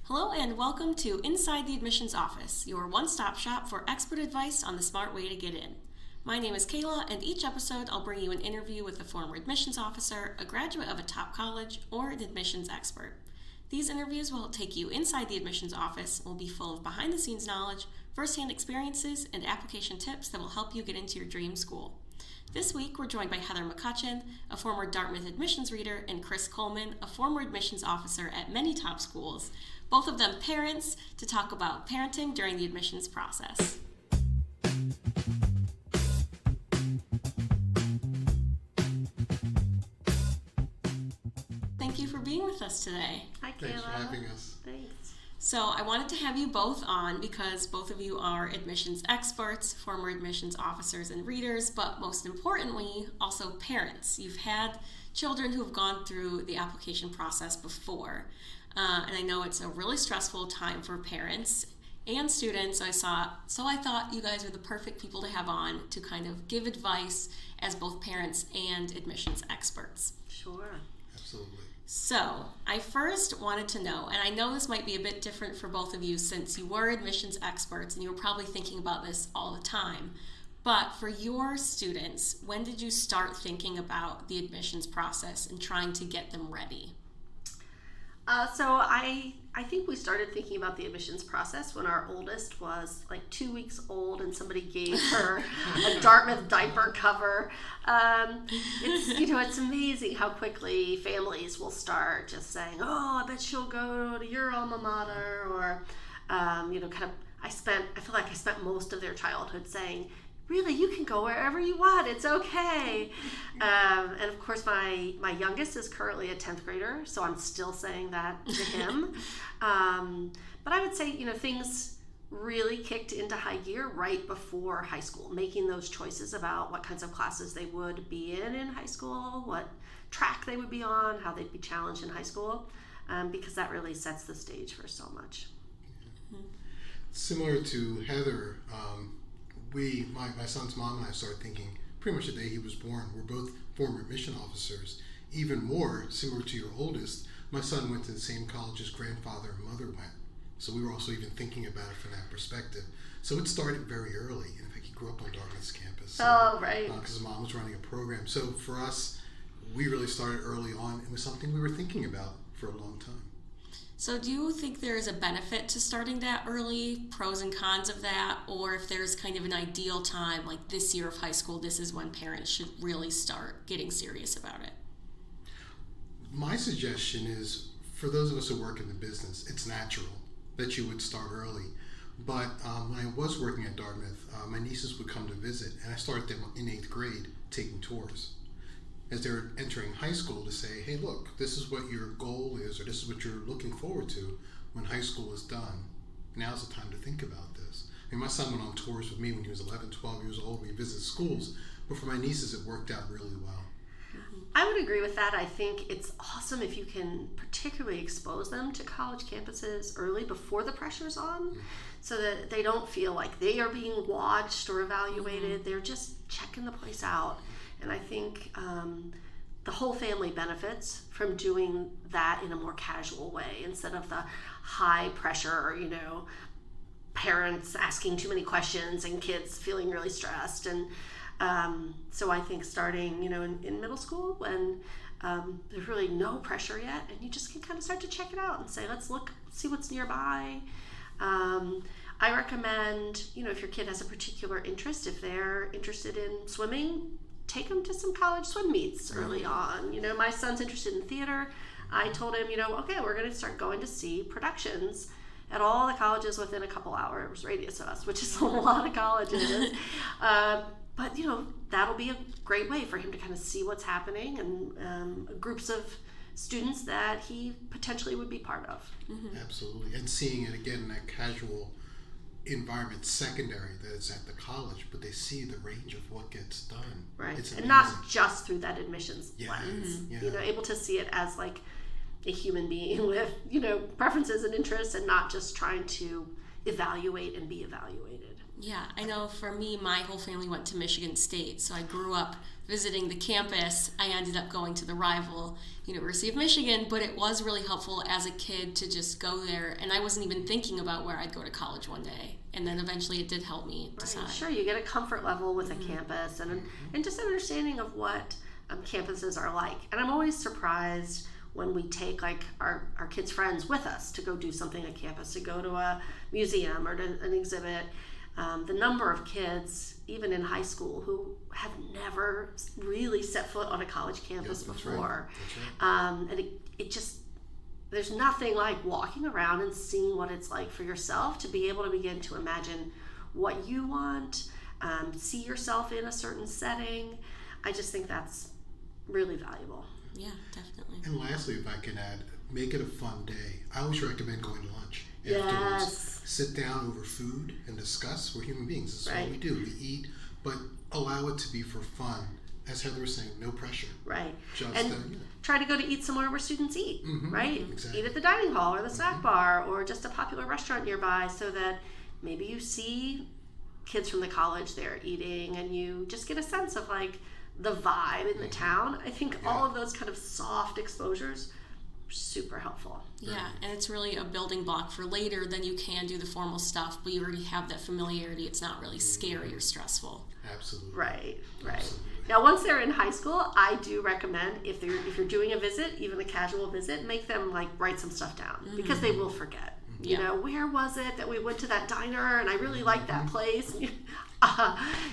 Hello and welcome to Inside the Admissions Office, your one-stop shop for expert advice on the smart way to get in. My name is Kayla, and each episode I'll bring you an interview with a former admissions officer, a graduate of a top college, or an admissions expert. These interviews will take you inside the admissions office and will be full of behind-the-scenes knowledge, first-hand experiences, and application tips that will help you get into your dream school. This week, we're joined by Heathe McCutchen, a former Dartmouth admissions reader, and Chris Coleman, a former admissions officer at many top schools, both of them parents, to talk about parenting during the admissions process. Thank you for being with us today. Hi, Kayla. Thanks for having us. Thanks. So I wanted to have you both on because both of you are admissions experts, former admissions officers and readers, but most importantly, also parents. You've had children who have gone through the application process before, and I know it's a really stressful time for parents and students. So I thought you guys are the perfect people to have on to kind of give advice as both parents and admissions experts. Sure. Absolutely. So, I first wanted to know, and I know this might be a bit different for both of you since you were admissions experts and you were probably thinking about this all the time, but for your students, when did you start thinking about the admissions process and trying to get them ready? So I think we started thinking about the admissions process when our oldest was like 2 weeks old and somebody gave her a Dartmouth diaper cover. It's amazing how quickly families will start just saying, "Oh, I bet she'll go to your alma mater," or I feel like I spent most of their childhood saying, "Really, you can go wherever you want. It's okay." And of course, my youngest is currently a 10th grader, so I'm still saying that to him. But I would say, things really kicked into high gear right before high school, making those choices about what kinds of classes they would be in high school, what track they would be on, how they'd be challenged in high school, because that really sets the stage for so much. Similar to Heather, my son's mom and I started thinking pretty much the day he was born. We're both former admission officers. Even more, similar to your oldest, my son went to the same college his grandfather and mother went. So we were also even thinking about it from that perspective. So it started very early. In fact, he grew up on Dartmouth's campus. Oh, right. Because his mom was running a program. So for us, we really started early on. It was something we were thinking about for a long time. So do you think there is a benefit to starting that early, pros and cons of that, or if there's kind of an ideal time, like this year of high school, this is when parents should really start getting serious about it? My suggestion is, for those of us who work in the business, it's natural that you would start early. But when I was working at Dartmouth, my nieces would come to visit, and I started them in 8th grade taking tours as they were entering high school to say, "Hey, look, this is what your goal is, or this is what you're looking forward to when high school is done. Now's the time to think about this." I mean, my son went on tours with me when he was 11, 12 years old. We visited schools, but for my nieces, it worked out really well. I would agree with that. I think it's awesome if you can particularly expose them to college campuses early before the pressure's on, so that they don't feel like they are being watched or evaluated. They're just checking the place out. And I think the whole family benefits from doing that in a more casual way instead of the high pressure, parents asking too many questions and kids feeling really stressed. And so I think starting, in middle school when there's really no pressure yet, and you just can kind of start to check it out and say, let's look, see what's nearby. I recommend, if your kid has a particular interest, if they're interested in swimming, take them to some college swim meets early on. My son's interested in theater. I told him, okay, we're going to start going to see productions at all the colleges within a couple hours radius of us, which is a lot of colleges. But, that'll be a great way for him to kind of see what's happening and groups of students that he potentially would be part of. Mm-hmm. Absolutely. And seeing it again in that casual environment, secondary, that it's at the college, but they see the range of what gets done. Right. It's and amazing. not just through that admissions lens. Mm-hmm. Yeah. Able to see it as like a human being with, preferences and interests, and not just trying to evaluate and be evaluated. Yeah, I know for me, my whole family went to Michigan State, so I grew up visiting the campus. I ended up going to the rival University of Michigan, but it was really helpful as a kid to just go there, and I wasn't even thinking about where I'd go to college one day. And then eventually it did help me decide. Right, sure, you get a comfort level with a campus and just understanding of what campuses are like. And I'm always surprised when we take like our kids' friends with us to go do something at campus, to go to a museum or to an exhibit. The number of kids, even in high school, who have never really set foot on a college campus before. Right. And it just, there's nothing like walking around and seeing what it's like for yourself to be able to begin to imagine what you want, see yourself in a certain setting. I just think that's really valuable. Yeah, definitely. And lastly, if I can add, make it a fun day. I always recommend going to lunch afterwards. Yes. Sit down over food and discuss. We're human beings. This is what we do. We eat, but allow it to be for fun. As Heather was saying, no pressure. Right. Just, try to go to eat somewhere where students eat, right? Exactly. Eat at the dining hall or the snack bar or just a popular restaurant nearby so that maybe you see kids from the college there eating and you just get a sense of like the vibe in the town. I think all of those kind of soft exposures are super helpful. Yeah, and it's really a building block for later. Then you can do the formal stuff, but you already have that familiarity. It's not really scary or stressful. Absolutely. Right. Absolutely. Now, once they're in high school, I do recommend if you're doing a visit, even a casual visit, make them like write some stuff down because they will forget. You know, where was it that we went to that diner and I really liked that place?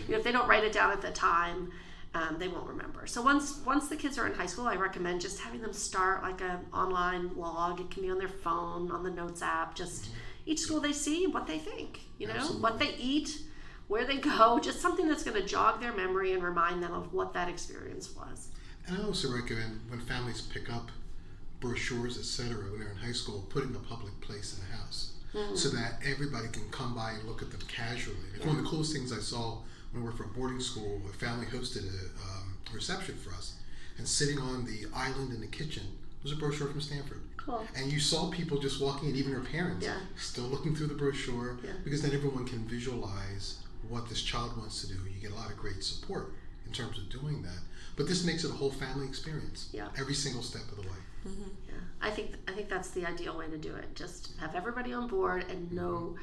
If they don't write it down at the time, they won't remember. So once the kids are in high school, I recommend just having them start like an online log. It can be on their phone, on the Notes app. Just each school they see, what they think, what they eat, where they go, just something that's going to jog their memory and remind them of what that experience was. And I also recommend when families pick up brochures, etc., when they're in high school, put it in a public place in the house so that everybody can come by and look at them casually. It's one of the coolest things I saw when I worked for a boarding school. A family hosted a reception for us, and sitting on the island in the kitchen was a brochure from Stanford. Cool. And you saw people just walking in, even their parents, still looking through the brochure, because then everyone can visualize what this child wants to do. You get a lot of great support in terms of doing that. But this makes it a whole family experience. Yeah. Every single step of the way. Mm-hmm. Yeah. I think that's the ideal way to do it. Just have everybody on board and no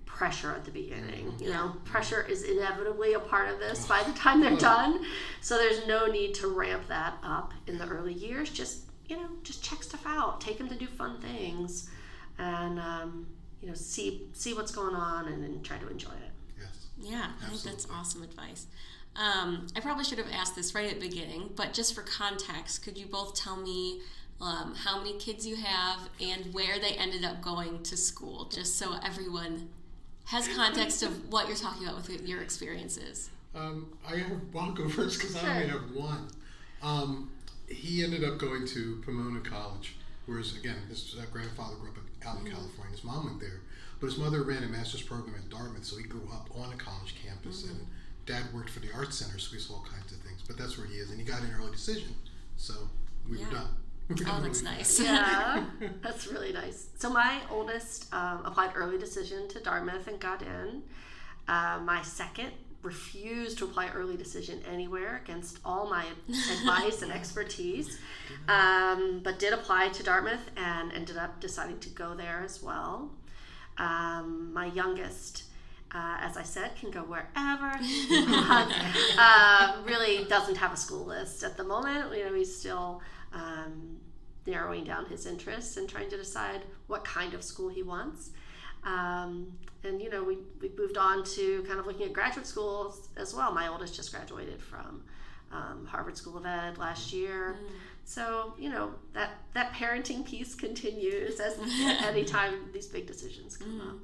pressure at the beginning. Pressure is inevitably a part of this by the time they're done. So there's no need to ramp that up in the early years. Just check stuff out. Take them to do fun things, and see what's going on and try to enjoy it. Yeah, I think that's awesome advice. I probably should have asked this right at the beginning, but just for context, could you both tell me how many kids you have and where they ended up going to school, just so everyone has context of what you're talking about with your experiences? I'll go first because I only have one. He ended up going to Pomona College, whereas, again, his grandfather grew up out in California. His mom went there. But his mother ran a master's program at Dartmouth, so he grew up on a college campus. And Dad worked for the Arts Center, so we saw all kinds of things. But that's where he is. And he got an early decision, so we were done. Oh, that's nice. Yeah, that's really nice. So my oldest applied early decision to Dartmouth and got in. My second refused to apply early decision anywhere against all my advice and expertise, but did apply to Dartmouth and ended up deciding to go there as well. My youngest, as I said, can go wherever he wants. Really doesn't have a school list at the moment. He's still narrowing down his interests and trying to decide what kind of school he wants. We moved on to kind of looking at graduate schools as well. My oldest just graduated from Harvard School of Ed last year. So, that parenting piece continues as anytime these big decisions come up.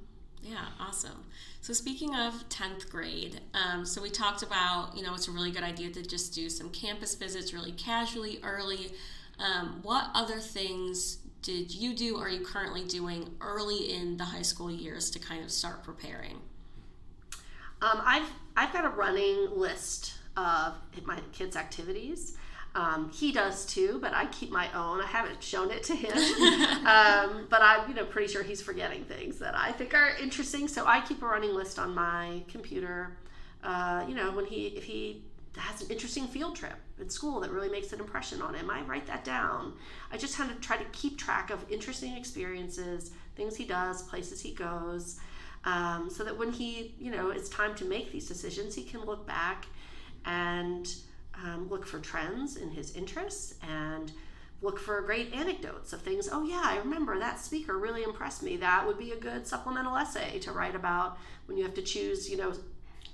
Yeah, awesome. So speaking of 10th grade, so we talked about, it's a really good idea to just do some campus visits really casually early. What other things did you do or are you currently doing early in the high school years to kind of start preparing? I've got a running list of my kids' activities. He does too, but I keep my own. I haven't shown it to him, but I'm pretty sure he's forgetting things that I think are interesting. So I keep a running list on my computer. If he has an interesting field trip at school that really makes an impression on him, I write that down. I just kind of try to keep track of interesting experiences, things he does, places he goes, so that when he, it's time to make these decisions, he can look back and look for trends in his interests and look for great anecdotes of things. Oh yeah, I remember that speaker really impressed me. That would be a good supplemental essay to write about when you have to choose,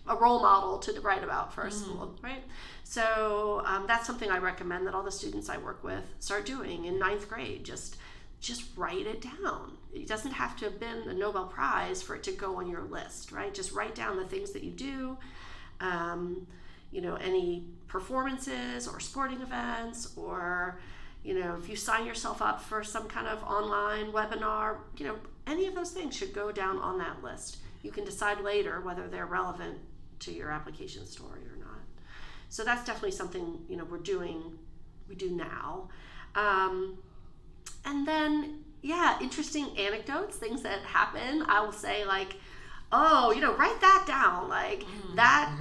a role model to write about for a school, right? So that's something I recommend that all the students I work with start doing in 9th grade. Just write it down. It doesn't have to have been a Nobel Prize for it to go on your list, right? Just write down the things that you do, any performances or sporting events, or, if you sign yourself up for some kind of online webinar, any of those things should go down on that list. You can decide later whether they're relevant to your application story or not. So that's definitely something, we do now. And then, interesting anecdotes, things that happen. I will say like, oh, write that down. Like that,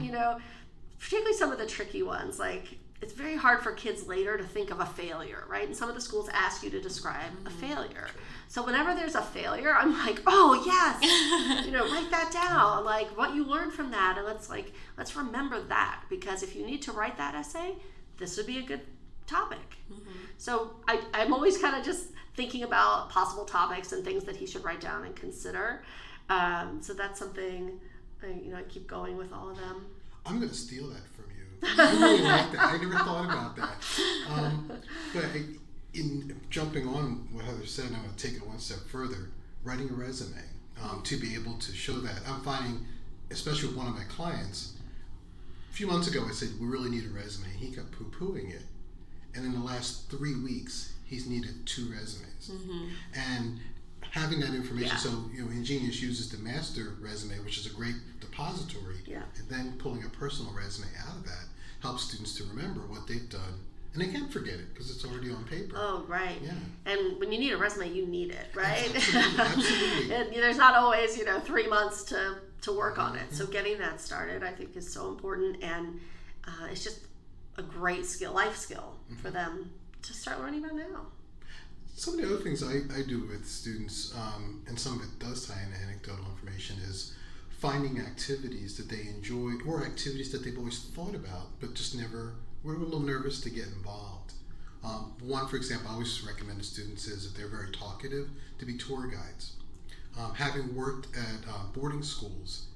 particularly some of the tricky ones, like it's very hard for kids later to think of a failure, right? And some of the schools ask you to describe a failure. So whenever there's a failure, I'm like, oh yes, write that down, like what you learned from that, and let's remember that, because if you need to write that essay, this would be a good topic. So I'm always kind of just thinking about possible topics and things that he should write down and consider. So that's something I keep going with all of them. I'm going to steal that from you. I really like that. I never thought about that. But in jumping on what Heather said, I'm going to take it one step further. Writing a resume to be able to show that. I'm finding, especially with one of my clients, a few months ago I said, we really need a resume. He kept poo-pooing it. And in the last 3 weeks, he's needed 2 resumes. And having that information, so Ingenious uses the master resume, which is a great depository, and then pulling a personal resume out of that helps students to remember what they've done, and they can't forget it because it's already on paper. Oh, right. Yeah. And when you need a resume, you need it, right? Absolutely. And there's not always 3 months to work on it. So getting that started, I think, is so important, and it's just a great skill, life skill for them to start learning about now. Some of the other things I do with students, and some of it does tie into anecdotal information, is finding activities that they enjoy or activities that they've always thought about but just never were a little nervous to get involved. One, for example, I always recommend to students is if they're very talkative, to be tour guides. Having worked at boarding schools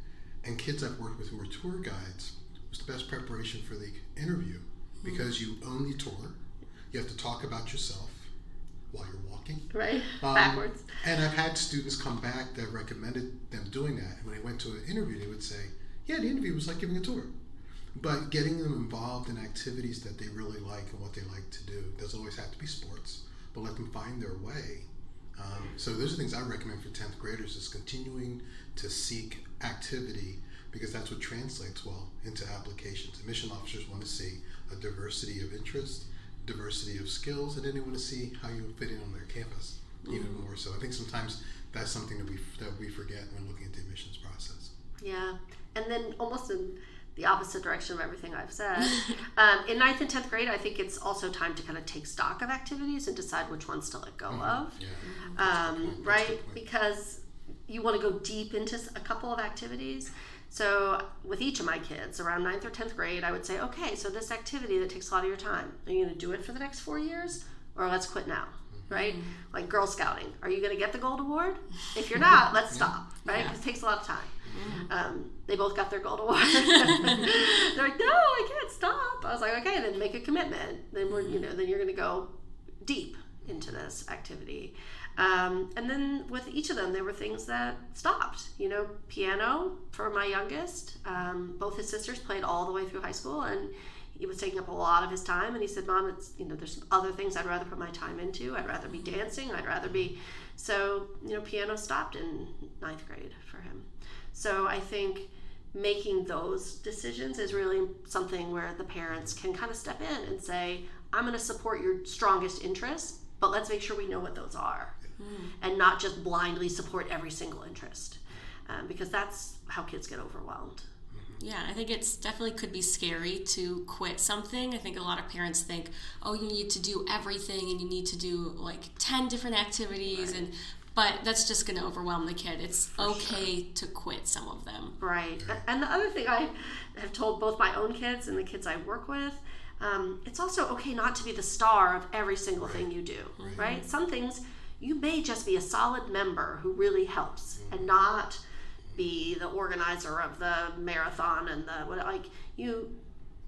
and kids I've worked with who were tour guides was the best preparation for the interview, because you own the tour, you have to talk about yourself while you're walking. Right, backwards. And I've had students come back that recommended them doing that. And when they went to an interview, they would say, yeah, the interview was like giving a tour. But getting them involved in activities that they really like and what they like to do. Doesn't always have to be sports, but let them find their way. So those are things I recommend for 10th graders, is continuing to seek activity, because that's what translates well into applications. Admission officers want to see a diversity of interest, diversity of skills, and then they want to see how you fit in on their campus even more so. I think sometimes that's something that we forget when looking at the admissions process. Yeah, and then almost in the opposite direction of everything I've said. In 9th and 10th grade, I think it's also time to kind of take stock of activities and decide which ones to let go of. Yeah. Right? Because you want to go deep into a couple of activities. So with each of my kids around 9th or 10th grade, I would say, okay, so this activity that takes a lot of your time, are you going to do it for the next 4 years, or let's quit now? Right? Like Girl Scouting. Are you going to get the gold award? If you're not, let's stop, right? Because it takes a lot of time. They both got their gold award. They're like, no, I can't stop. I was like, okay, then make a commitment. Then then you're going to go deep into this activity. And then with each of them, there were things that stopped. Piano for my youngest. Both his sisters played all the way through high school, and he was taking up a lot of his time. And he said, Mom, it's there's other things I'd rather put my time into. I'd rather be dancing. I'd rather be. So piano stopped in 9th grade for him. So I think making those decisions is really something where the parents can kind of step in and say, I'm going to support your strongest interests, but let's make sure we know what those are, and not just blindly support every single interest, because that's how kids get overwhelmed. Yeah, I think it's definitely could be scary to quit something. I think a lot of parents think, oh, you need to do everything and you need to do like 10 different activities, but that's just going to overwhelm the kid. It's okay to quit some of them. Right. And the other thing I have told both my own kids and the kids I work with, it's also okay not to be the star of every single thing you do, right? Some things you may just be a solid member who really helps, and not be the organizer of the marathon and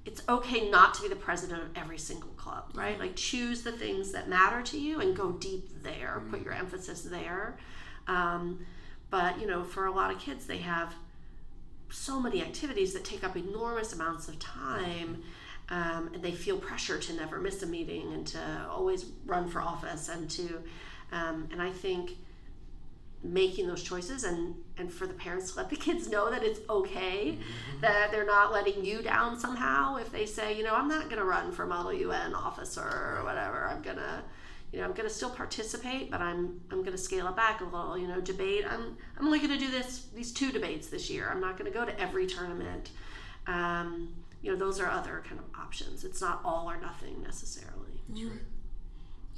it's okay not to be the president of every single club, right? Like, choose the things that matter to you and go deep there, put your emphasis there. But, for a lot of kids, they have so many activities that take up enormous amounts of time, and they feel pressure to never miss a meeting and to always run for office, and I think making those choices and for the parents to let the kids know that it's okay, that they're not letting you down somehow if they say, I'm not going to run for model UN officer or whatever. I'm going to still participate, but I'm going to scale it back a little, debate. I'm only going to do these 2 debates this year. I'm not going to go to every tournament. Those are other kind of options. It's not all or nothing necessarily. That's right.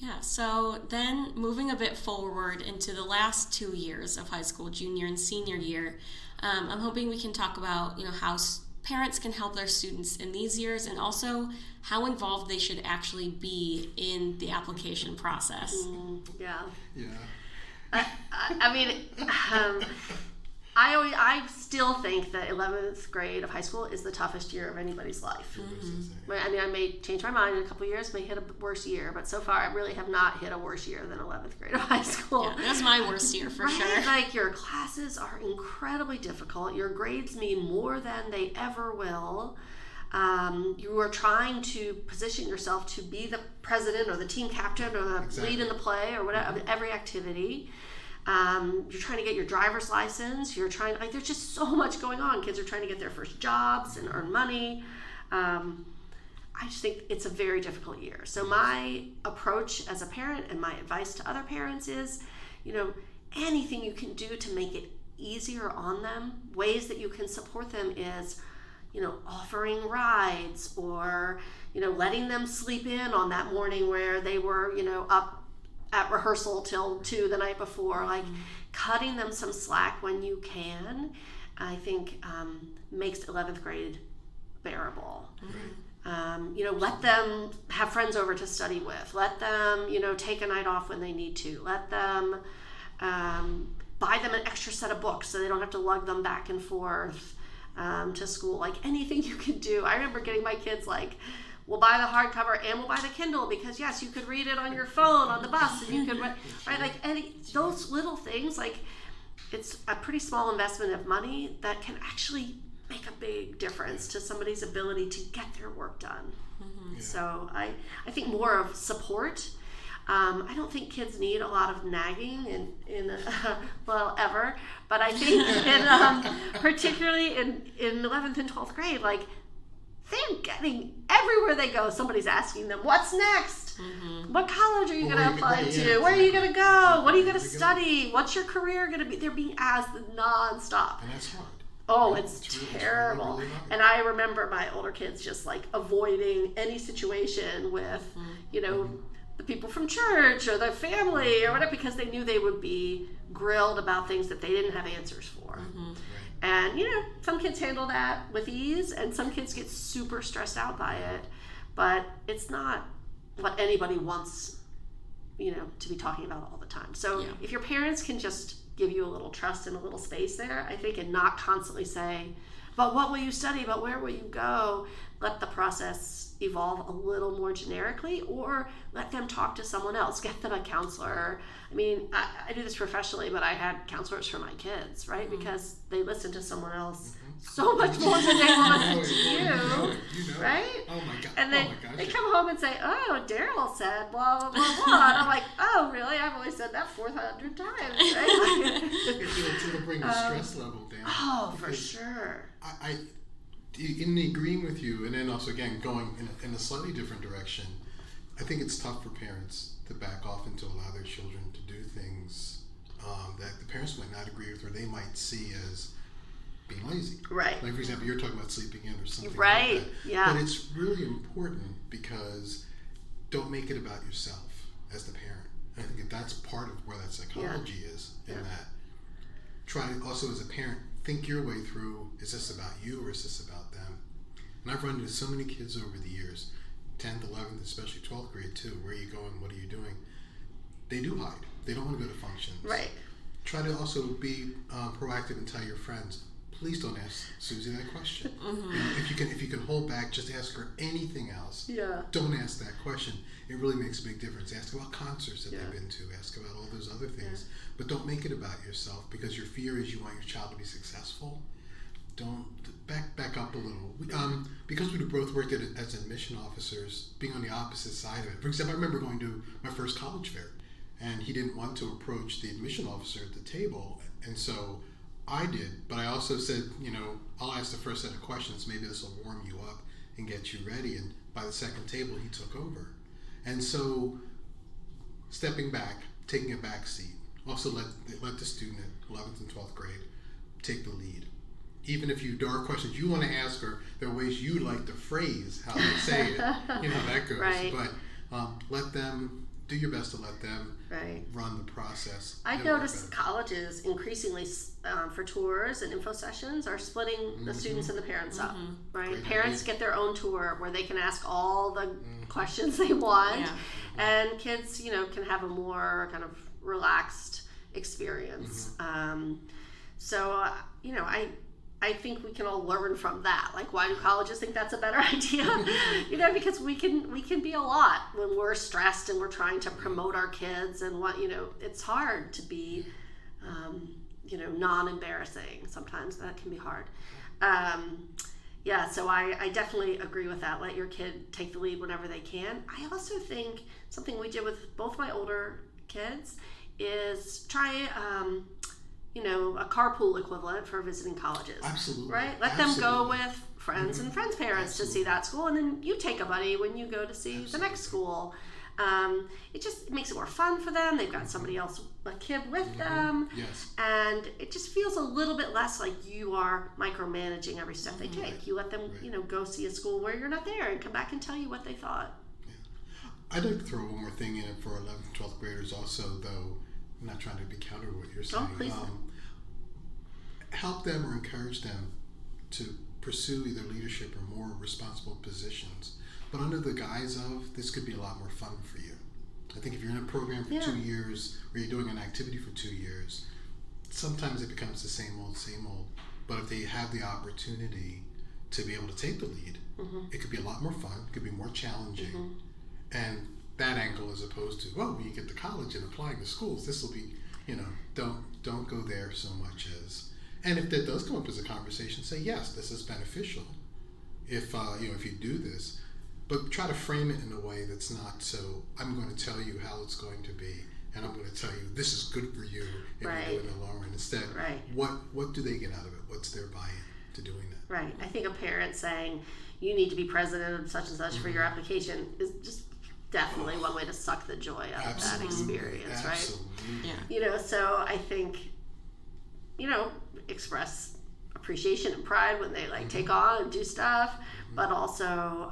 Yeah, so then moving a bit forward into the last 2 years of high school, junior and senior year, I'm hoping we can talk about, how parents can help their students in these years, and also how involved they should actually be in the application process. Yeah. I still think that 11th grade of high school is the toughest year of anybody's life. I may change my mind in a couple of years, may hit a worse year, but so far I really have not hit a worse year than 11th grade of high school. Yeah, that's my worst year for sure. Like, your classes are incredibly difficult. Your grades mean more than they ever will. You are trying to position yourself to be the president or the team captain or the lead in the play or whatever, every activity. You're trying to get your driver's license. There's just so much going on. Kids are trying to get their first jobs and earn money. I just think it's a very difficult year. So my approach as a parent and my advice to other parents is, anything you can do to make it easier on them, ways that you can support them is, offering rides or, letting them sleep in on that morning where they were, up at rehearsal till 2 the night before, cutting them some slack when you can, I think makes 11th grade bearable. Let them have friends over to study with. Let them, take a night off when they need to. Let them buy them an extra set of books so they don't have to lug them back and forth to school. Anything you can do. I remember getting my kids we'll buy the hardcover and we'll buy the Kindle because yes, you could read it on your phone on the bus and you could those little things, it's a pretty small investment of money that can actually make a big difference to somebody's ability to get their work done. So I think more of support. I don't think kids need a lot of nagging ever, but I think particularly in 11th and 12th grade, they're getting everywhere they go. Somebody's asking them, "What's next? What college are you going to apply to? Where are you going to go? What are you going to study? What's your career going to be?" They're being asked nonstop. And that's hard. Oh, it's terrible. Really and I remember my older kids just avoiding any situation with, the people from church or their family or whatever, because they knew they would be grilled about things that they didn't have answers for. And, some kids handle that with ease, and some kids get super stressed out by it. But it's not what anybody wants, to be talking about all the time. So if your parents can just give you a little trust and a little space there, I think, and not constantly say, but what will you study? But where will you go? Let the process evolve a little more generically, or let them talk to someone else. Get them a counselor. I do this professionally, but I had counselors for my kids, right? Because they listen to someone else so much more than they will listen to you, right? Oh my God! And then they come home and say, "Oh, Daryl said blah blah blah blah," and I'm like, "Oh, really? I've only said that 400 times." Right? It'll bring the stress level down. Oh, for sure. I in agreeing with you, and then also again going in a slightly different direction. I think it's tough for parents to back off and to allow their children to do things that the parents might not agree with or they might see as being lazy. Right. Like, for example, you're talking about sleeping in or something right. like that. Yeah. But it's really important because don't make it about yourself as the parent. I think that's part of where that psychology is in that. Try also as a parent, think your way through, is this about you or is this about them? And I've run into so many kids over the years, 10th, 11th, especially 12th grade too. Where are you going? What are you doing? They do hide. They don't want to go to functions. Right. Try to also be proactive and tell your friends, please don't ask Susie that question. Mm-hmm. And if you can hold back, just ask her anything else. Yeah. Don't ask that question. It really makes a big difference. Ask about concerts that they've been to. Ask about all those other things. Yeah. But don't make it about yourself because your fear is you want your child to be successful. Don't back up a little. Because we both worked as admission officers, being on the opposite side of it. For example, I remember going to my first college fair, and he didn't want to approach the admission officer at the table, and so I did. But I also said, I'll ask the first set of questions. Maybe this will warm you up and get you ready. And by the second table, he took over. And so, stepping back, taking a back seat. Also, let the student at 11th and 12th grade take the lead. Even if there are questions you want to ask her, there are ways you like to phrase how they say it. That goes. Right. But let them, do your best to let them run the process. I've noticed colleges increasingly for tours and info sessions are splitting the students and the parents up. Right. Great parents idea. Get their own tour where they can ask all the questions they want, and kids, can have a more kind of relaxed experience. I think we can all learn from that. Like, why do colleges think that's a better idea? Because we can be a lot when we're stressed and we're trying to promote our kids and it's hard to be, non-embarrassing. Sometimes that can be hard. So I definitely agree with that. Let your kid take the lead whenever they can. I also think something we did with both my older kids is try a carpool equivalent for visiting colleges. Absolutely. Right? Let them go with friends and friends' parents to see that school, and then you take a buddy when you go to see the next school. It just makes it more fun for them. They've got somebody else, a kid with them. Yes. And it just feels a little bit less like you are micromanaging every step they take. You let them, go see a school where you're not there and come back and tell you what they thought. Yeah. I'd like to throw one more thing in it for 11th and 12th graders also, though. I'm not trying to be counter to what you're saying. Oh, please. Help them or encourage them to pursue either leadership or more responsible positions, but under the guise of this could be a lot more fun for you. I think if you're in a program for 2 years or you're doing an activity for 2 years, sometimes it becomes the same old. But if they have the opportunity to be able to take the lead, it could be a lot more fun, it could be more challenging, and that angle as opposed to, when you get to college and applying to schools, this will be, don't go there so much as, and if that does come up as a conversation, say, yes, this is beneficial if you do this, but try to frame it in a way that's not so, I'm going to tell you how it's going to be, and I'm going to tell you this is good for you if you do it in the long run. Instead, what do they get out of it? What's their buy-in to doing that? Right. I think a parent saying, you need to be president of such and such for your application is just definitely one way to suck the joy out of that experience, right? Yeah. So I think, express appreciation and pride when they take on and do stuff, but also,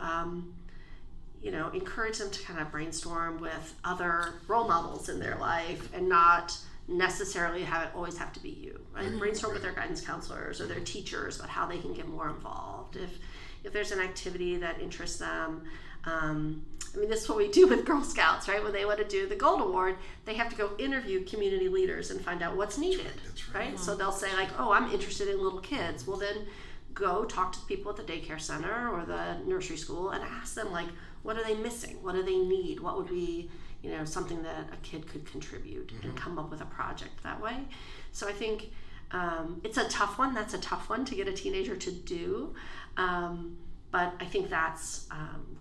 encourage them to kind of brainstorm with other role models in their life and not necessarily always have to be you, right? Brainstorm with their guidance counselors or their teachers about how they can get more involved. If there's an activity that interests them, this is what we do with Girl Scouts, right? When they want to do the Gold Award, they have to go interview community leaders and find out what's needed, That's right? So they'll say I'm interested in little kids. Well, then go talk to the people at the daycare center or the nursery school and ask them, what are they missing? What do they need? What would be, something that a kid could contribute and come up with a project that way. So I think it's a tough one. That's a tough one to get a teenager to do. But I think that's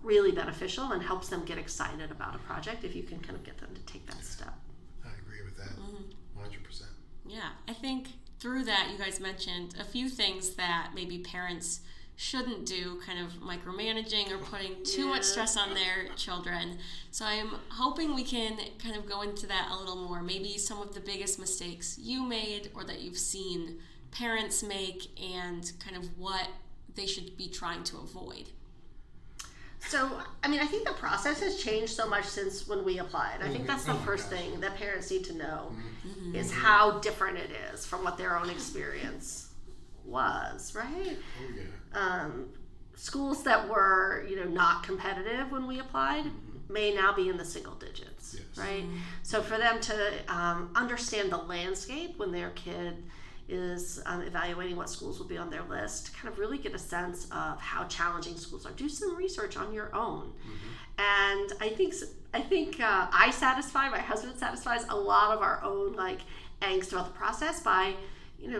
really beneficial and helps them get excited about a project if you can kind of get them to take that step. I agree with that, 100%. Yeah, I think through that you guys mentioned a few things that maybe parents shouldn't do, kind of micromanaging or putting too much stress on their children. So I'm hoping we can kind of go into that a little more. Maybe some of the biggest mistakes you made or that you've seen parents make, and kind of what they should be trying to avoid. So, I mean, I think the process has changed so much since when we applied. I think that's the first thing that parents need to know is how different it is from what their own experience was, right? Schools that were, not competitive when we applied may now be in the single digits, right? So for them to understand the landscape when their kid is evaluating what schools will be on their list, kind of really get a sense of how challenging schools are. Do some research on your own. And I think I satisfy, my husband satisfies a lot of our own angst about the process by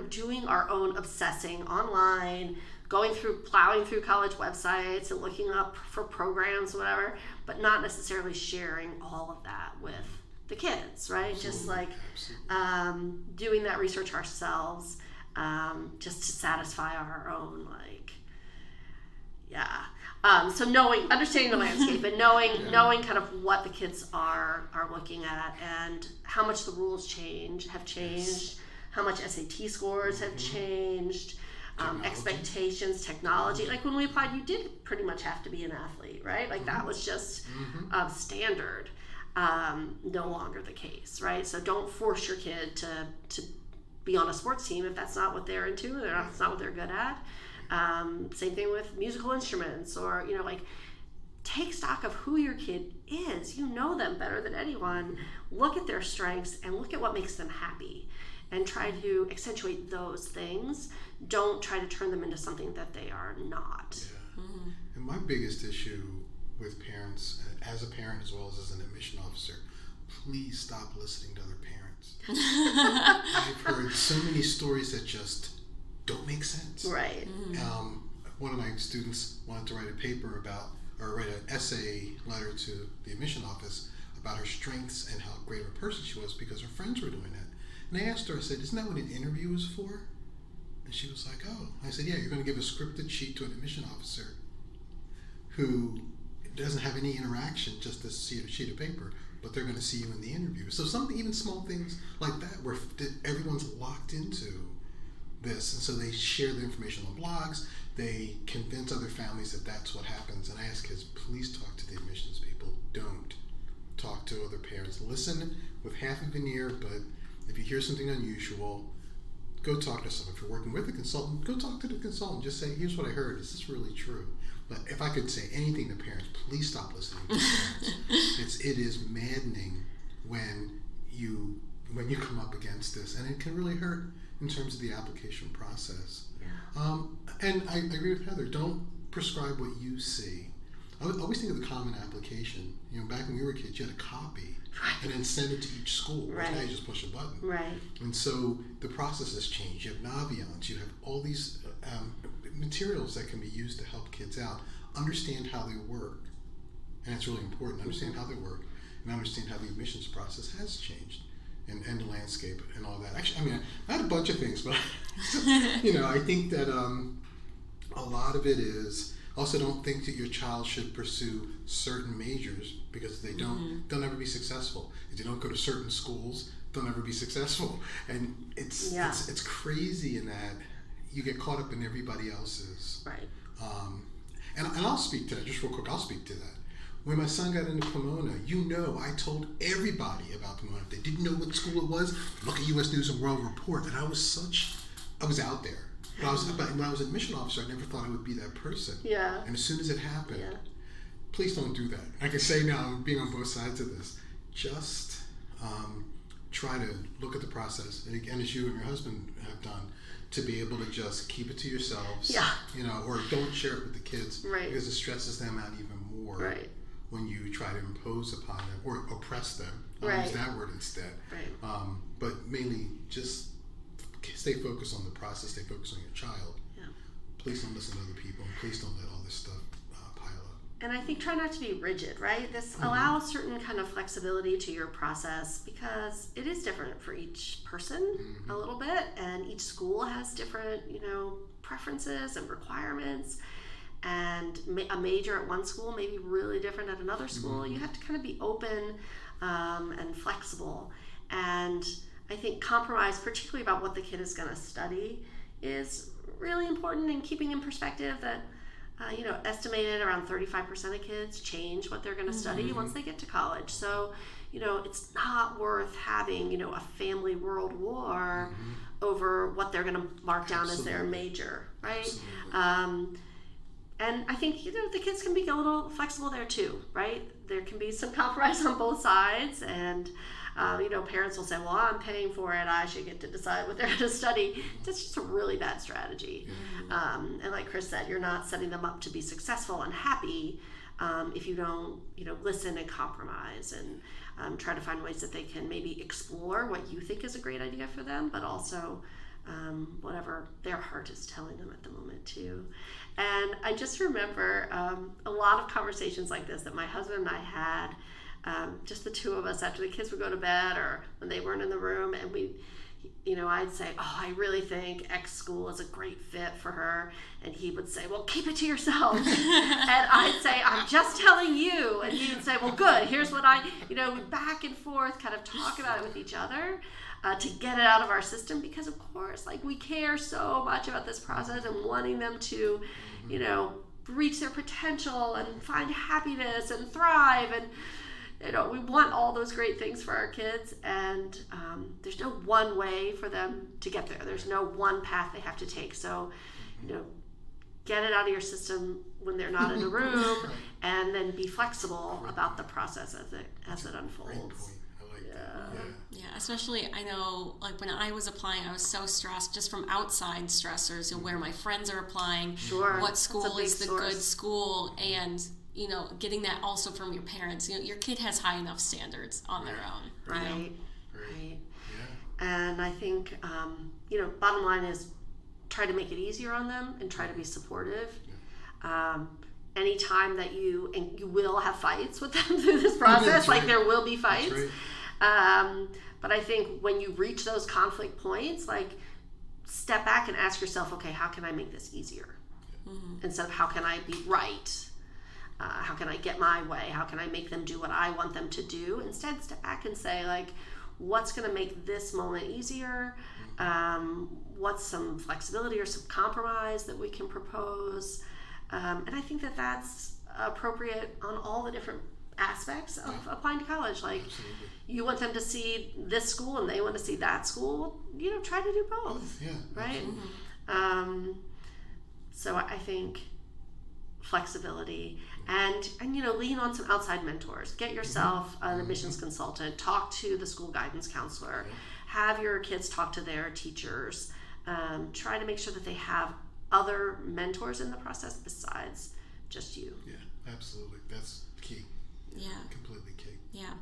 doing our own obsessing online, plowing through college websites and looking up for programs, whatever, but not necessarily sharing all of that with the kids, right? Absolutely. Just doing that research ourselves, just to satisfy our own, so understanding the landscape and knowing kind of what the kids are looking at and how much the rules have changed, how much SAT scores have changed, expectations, technology. Like when we applied, you did pretty much have to be an athlete, right? That was just standard. No longer the case, right? So don't force your kid to be on a sports team if that's not what they're into, or that's not what they're good at. Same thing with musical instruments, or take stock of who your kid is. You know them better than anyone. Look at their strengths and look at what makes them happy, and try to accentuate those things. Don't try to turn them into something that they are not. And my biggest issue with parents, as a parent as well as an admission officer, please stop listening to other parents. I've heard so many stories that just don't make sense. Right. One of my students wanted to write an essay letter to the admission office about her strengths and how great of a person she was because her friends were doing that. And I asked her, I said, isn't that what an interview is for? And she was like, oh. I said, yeah, you're going to give a scripted sheet to an admission officer who doesn't have any interaction, just a sheet of paper, but they're going to see you in the interview. So even small things like that where everyone's locked into this, and so they share the information on blogs, they convince other families that that's what happens. And I ask kids, please talk to the admissions people. Don't talk to other parents. Listen with half a veneer, but if you hear something unusual, go talk to someone. If you're working with a consultant, go talk to the consultant. Just say, here's what I heard. Is this really true? But if I could say anything to parents, please stop listening to parents. It is maddening when you come up against this, and it can really hurt in terms of the application process. And I agree with Heather. Don't prescribe what you see. I always think of the common application. Back when we were kids, you had a copy and then send it to each school. Right. Now you just push a button. Right. And so the process has changed. You have Naviance. You have all these materials that can be used to help kids out. Understand how they work. And it's really important. Understand how they work and understand how the admissions process has changed and the landscape and all that. Actually, I had a bunch of things, but I think that a lot of it is also don't think that your child should pursue certain majors because if they don't, they'll never be successful. If they don't go to certain schools, they'll never be successful. And it's crazy in that you get caught up in everybody else's. Right. And I'll speak to that, just real quick, I'll speak to that. When my son got into Pomona, I told everybody about Pomona. If they didn't know what school it was, look at U.S. News and World Report. And I was out there. But when I was an admission officer, I never thought I would be that person. Yeah. And as soon as it happened, please don't do that. I can say now, being on both sides of this, just try to look at the process. And again, as you and your husband have done, to be able to just keep it to yourselves. Yeah. Or don't share it with the kids. Right. Because it stresses them out even more. Right. When you try to impose upon them or oppress them. I'll use that word instead. Right. But mainly just stay focused on the process, stay focused on your child. Yeah. Please don't listen to other people, and please don't let all this stuff pile up. And I think try not to be rigid, right? This allows certain kind of flexibility to your process because it is different for each person a little bit, and each school has different, preferences and requirements. And a major at one school may be really different at another school. You have to kind of be open and flexible. And I think compromise, particularly about what the kid is going to study, is really important in keeping in perspective that estimated around 35% of kids change what they're going to study once they get to college. So, it's not worth having, a family world war over what they're going to mark down as their major, right? And I think, the kids can be a little flexible there too, right? There can be some compromise on both sides, and parents will say, well, I'm paying for it, I should get to decide what they're going to study. That's just a really bad strategy. And like Chris said, you're not setting them up to be successful and happy if you don't, listen and compromise and try to find ways that they can maybe explore what you think is a great idea for them, but also whatever their heart is telling them at the moment too. And I just remember a lot of conversations like this that my husband and I had, just the two of us after the kids would go to bed or when they weren't in the room, and I'd say, I really think X school is a great fit for her, and he would say, well, keep it to yourself. And I'd say, I'm just telling you, and he would say, well, good, here's what back and forth, kind of talk about it with each other to get it out of our system, because of course, we care so much about this process and wanting them to, reach their potential and find happiness and thrive, and we want all those great things for our kids, and there's no one way for them to get there. There's no one path they have to take. So, get it out of your system when they're not in the room, and then be flexible about the process as it unfolds. Great point. I like that. Yeah, especially I know, when I was applying, I was so stressed just from outside stressors, where my friends are applying, what school is the good school, and getting that also from your parents. Your kid has high enough standards on their own. Right. Yeah. And I think, bottom line is try to make it easier on them and try to be supportive. Anytime that you will have fights with them through this process, there will be fights. But I think when you reach those conflict points, step back and ask yourself, okay, how can I make this easier? Instead of how can I be right? How can I get my way? How can I make them do what I want them to do? Instead, step back and say, what's going to make this moment easier? What's some flexibility or some compromise that we can propose? And I think that that's appropriate on all the different aspects of applying to college. You want them to see this school and they want to see that school. Try to do both. Yeah, right? So I think flexibility and lean on some outside mentors. Get yourself an admissions consultant. Talk to the school guidance counselor. Have your kids talk to their teachers. Try to make sure that they have other mentors in the process besides just you. Yeah, absolutely. That's key. Yeah. Completely key. Yeah.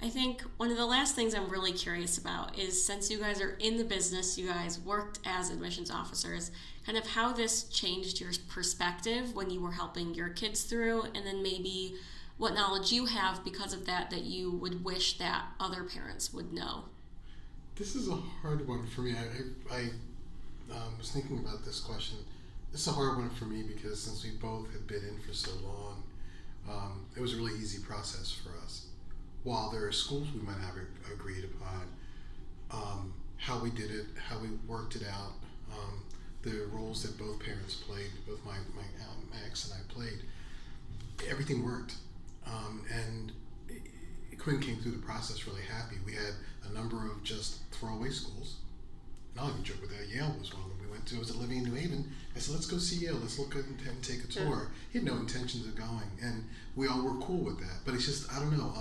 I think one of the last things I'm really curious about is, since you guys are in the business, you guys worked as admissions officers, kind of how this changed your perspective when you were helping your kids through, and then maybe what knowledge you have because of that you would wish that other parents would know. This is a hard one for me. I was thinking about this question. This is a hard one for me because since we both had been in for so long, it was a really easy process for us. While there are schools we might have agreed upon, how we did it, how we worked it out, the roles that both parents played, both my ex and I played, everything worked. And Quinn came through the process really happy. We had a number of just throwaway schools. And I'll even joke with that. Yale was one of them. We went to, I was living in New Haven. I said, let's go see Yale. Let's look and take a tour. He had no intentions of going. And we all were cool with that. But it's just, I don't know.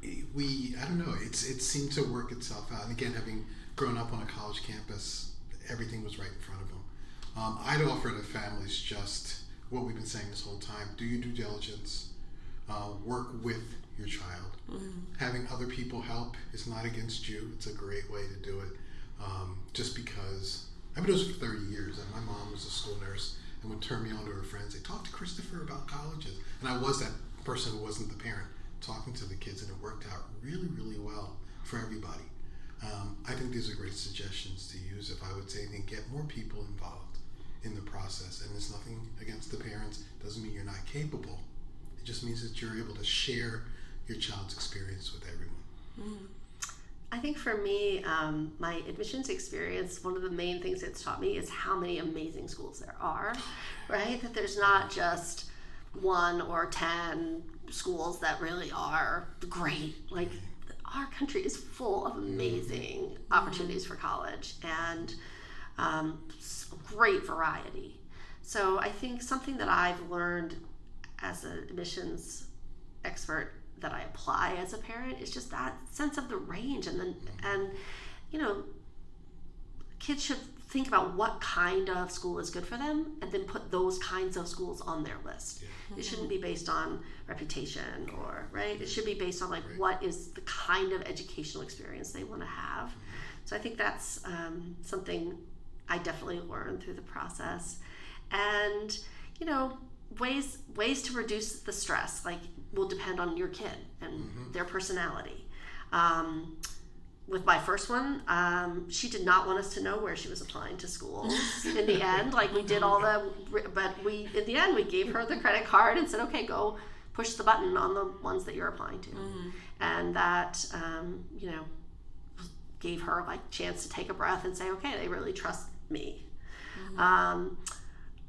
It seemed to work itself out. And again, having grown up on a college campus, everything was right in front of them. I'd offer to families just what we've been saying this whole time. Do your due diligence. Work with your child. Having other people help is not against you. It's a great way to do it. Just because I've been doing this for 30 years, and my mom was a school nurse, and would turn me on to her friends. They talk to Christopher about colleges. And I was that person who wasn't the parent talking to the kids, and it worked out really, really well for everybody. I think these are great suggestions to use. If I would say, then get more people involved in the process. And there's nothing against the parents. Doesn't mean you're not capable. It just means that you're able to share your child's experience with everyone. Mm. I think for me, my admissions experience, one of the main things it's taught me is how many amazing schools there are, right? That there's not just 1 or 10 schools that really are great. Like, our country is full of amazing opportunities for college, and great variety. So I think something that I've learned as an admissions expert that I apply as a parent is just that sense of the range, and kids should think about what kind of school is good for them, and then put those kinds of schools on their list. It shouldn't be based on reputation, or right. It should be based on what is the kind of educational experience they want to have. So I think that's something I definitely learned through the process, and ways to reduce the stress will depend on your kid and their personality. With my first one, she did not want us to know where she was applying to schools. In the end, we did but in the end we gave her the credit card and said, okay, go push the button on the ones that you're applying to. And that gave her chance to take a breath and say, okay, they really trust me.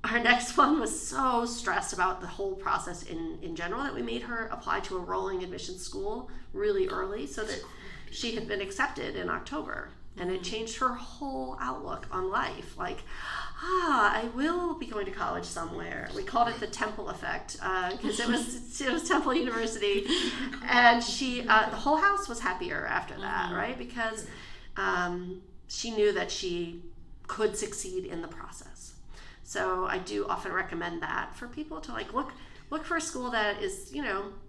Our next one was so stressed about the whole process in general that we made her apply to a rolling admissions school really early so that she had been accepted in October. And it changed her whole outlook on life. I will be going to college somewhere. We called it the Temple effect because it was Temple University. And she, the whole house was happier after that, right? Because she knew that she could succeed in the process. So I do often recommend that for people to look for a school that is,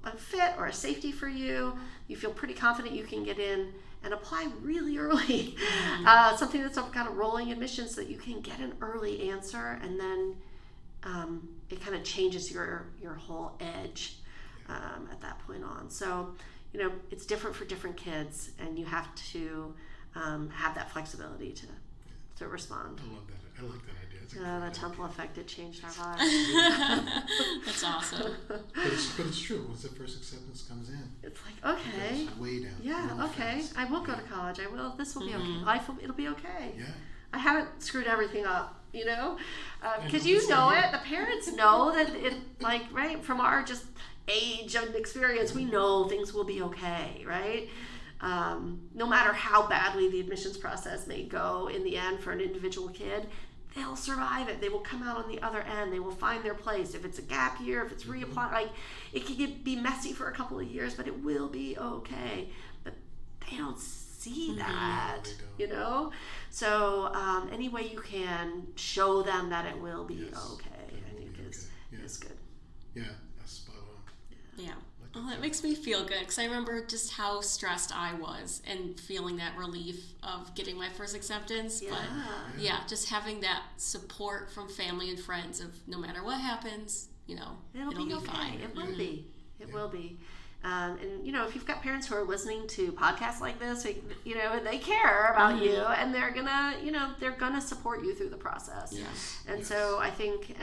a fit or a safety for you. You feel pretty confident you can get in, and apply really early. Something that's got a rolling admission so that you can get an early answer, and then it kind of changes your whole edge at that point on. So, it's different for different kids, and you have to have that flexibility to respond. I love that. I like that idea. The Temple effect, it changed our lives. That's awesome. But it's true. Once the first acceptance comes in, it's okay. It goes way down. Yeah, okay. Fast. I will go to college. I will. This will be okay. It'll be okay. Yeah. I haven't screwed everything up, because it. The parents know that it, right from our just age and experience, we know things will be okay, right? No matter how badly the admissions process may go in the end for an individual kid, they'll survive it. They will come out on the other end. They will find their place. If it's a gap year, if it's reapply, it can be messy for a couple of years, but it will be okay. But they don't see that, So any way you can show them that it will be okay, I think is good. Yeah, that's spot on. Yeah. Well, that makes me feel good, because I remember just how stressed I was and feeling that relief of getting my first acceptance. Yeah. But just having that support from family and friends of no matter what happens, it'll be okay. fine. It will be. It will be. And if you've got parents who are listening to podcasts like this, they care about you, and they're gonna support you through the process. Yes. And so I think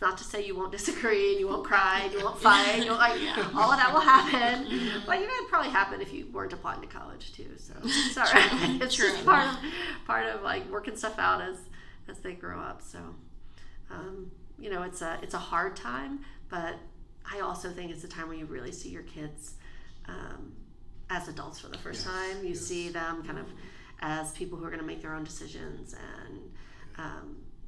not to say you won't disagree and you won't cry and you won't fight, all of that will happen. But it'd probably happen if you weren't applying to college too. So it's all right. It's just part of working stuff out as they grow up. So it's a hard time, but I also think it's a time where you really see your kids as adults for the first time. You see them kind of as people who are going to make their own decisions, and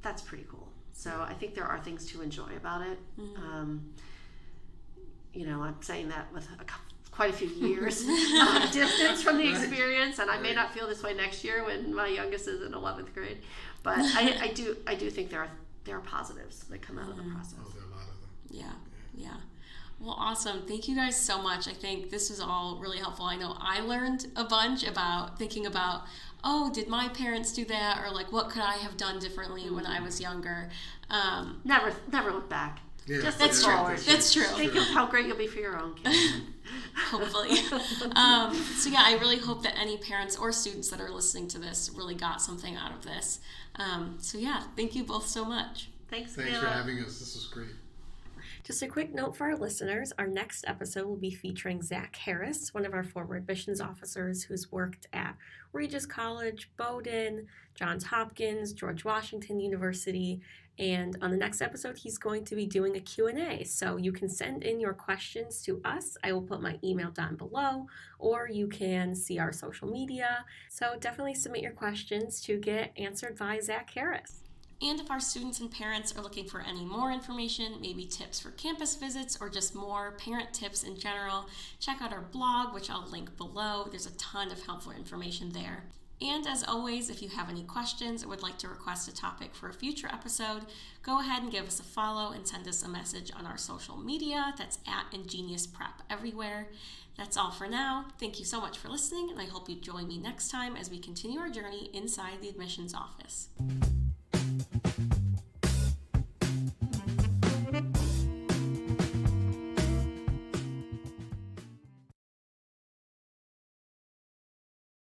that's pretty cool. So I think there are things to enjoy about it. I'm saying that with quite a few years distance from the experience, and I may not feel this way next year when my youngest is in 11th grade. But I do think there are positives that come out of the process. Oh, there are a lot of them. Yeah. Well, awesome. Thank you guys so much. I think this was all really helpful. I know I learned a bunch about thinking about oh, did my parents do that? Or like, what could I have done differently when I was younger? Never look back. Yeah, Just That's look true. forward. That's true. Think of how great you'll be for your own kids. Hopefully. So yeah, I really hope that any parents or students that are listening to this really got something out of this. So yeah, thank you both so much. Thanks for having us. This was great. Just a quick note for our listeners, our next episode will be featuring Zack Harris, one of our former admissions officers who's worked at Regis College, Bowdoin, Johns Hopkins, George Washington University, and on the next episode, he's going to be doing a Q&A. So you can send in your questions to us. I will put my email down below, or you can see our social media. So definitely submit your questions to get answered by Zack Harris. And if our students and parents are looking for any more information, maybe tips for campus visits or just more parent tips in general, check out our blog, which I'll link below. There's a ton of helpful information there. And as always, if you have any questions or would like to request a topic for a future episode, go ahead and give us a follow and send us a message on our social media. That's @IngeniusPrep everywhere. That's all for now. Thank you so much for listening, and I hope you join me next time as we continue our journey inside the admissions office.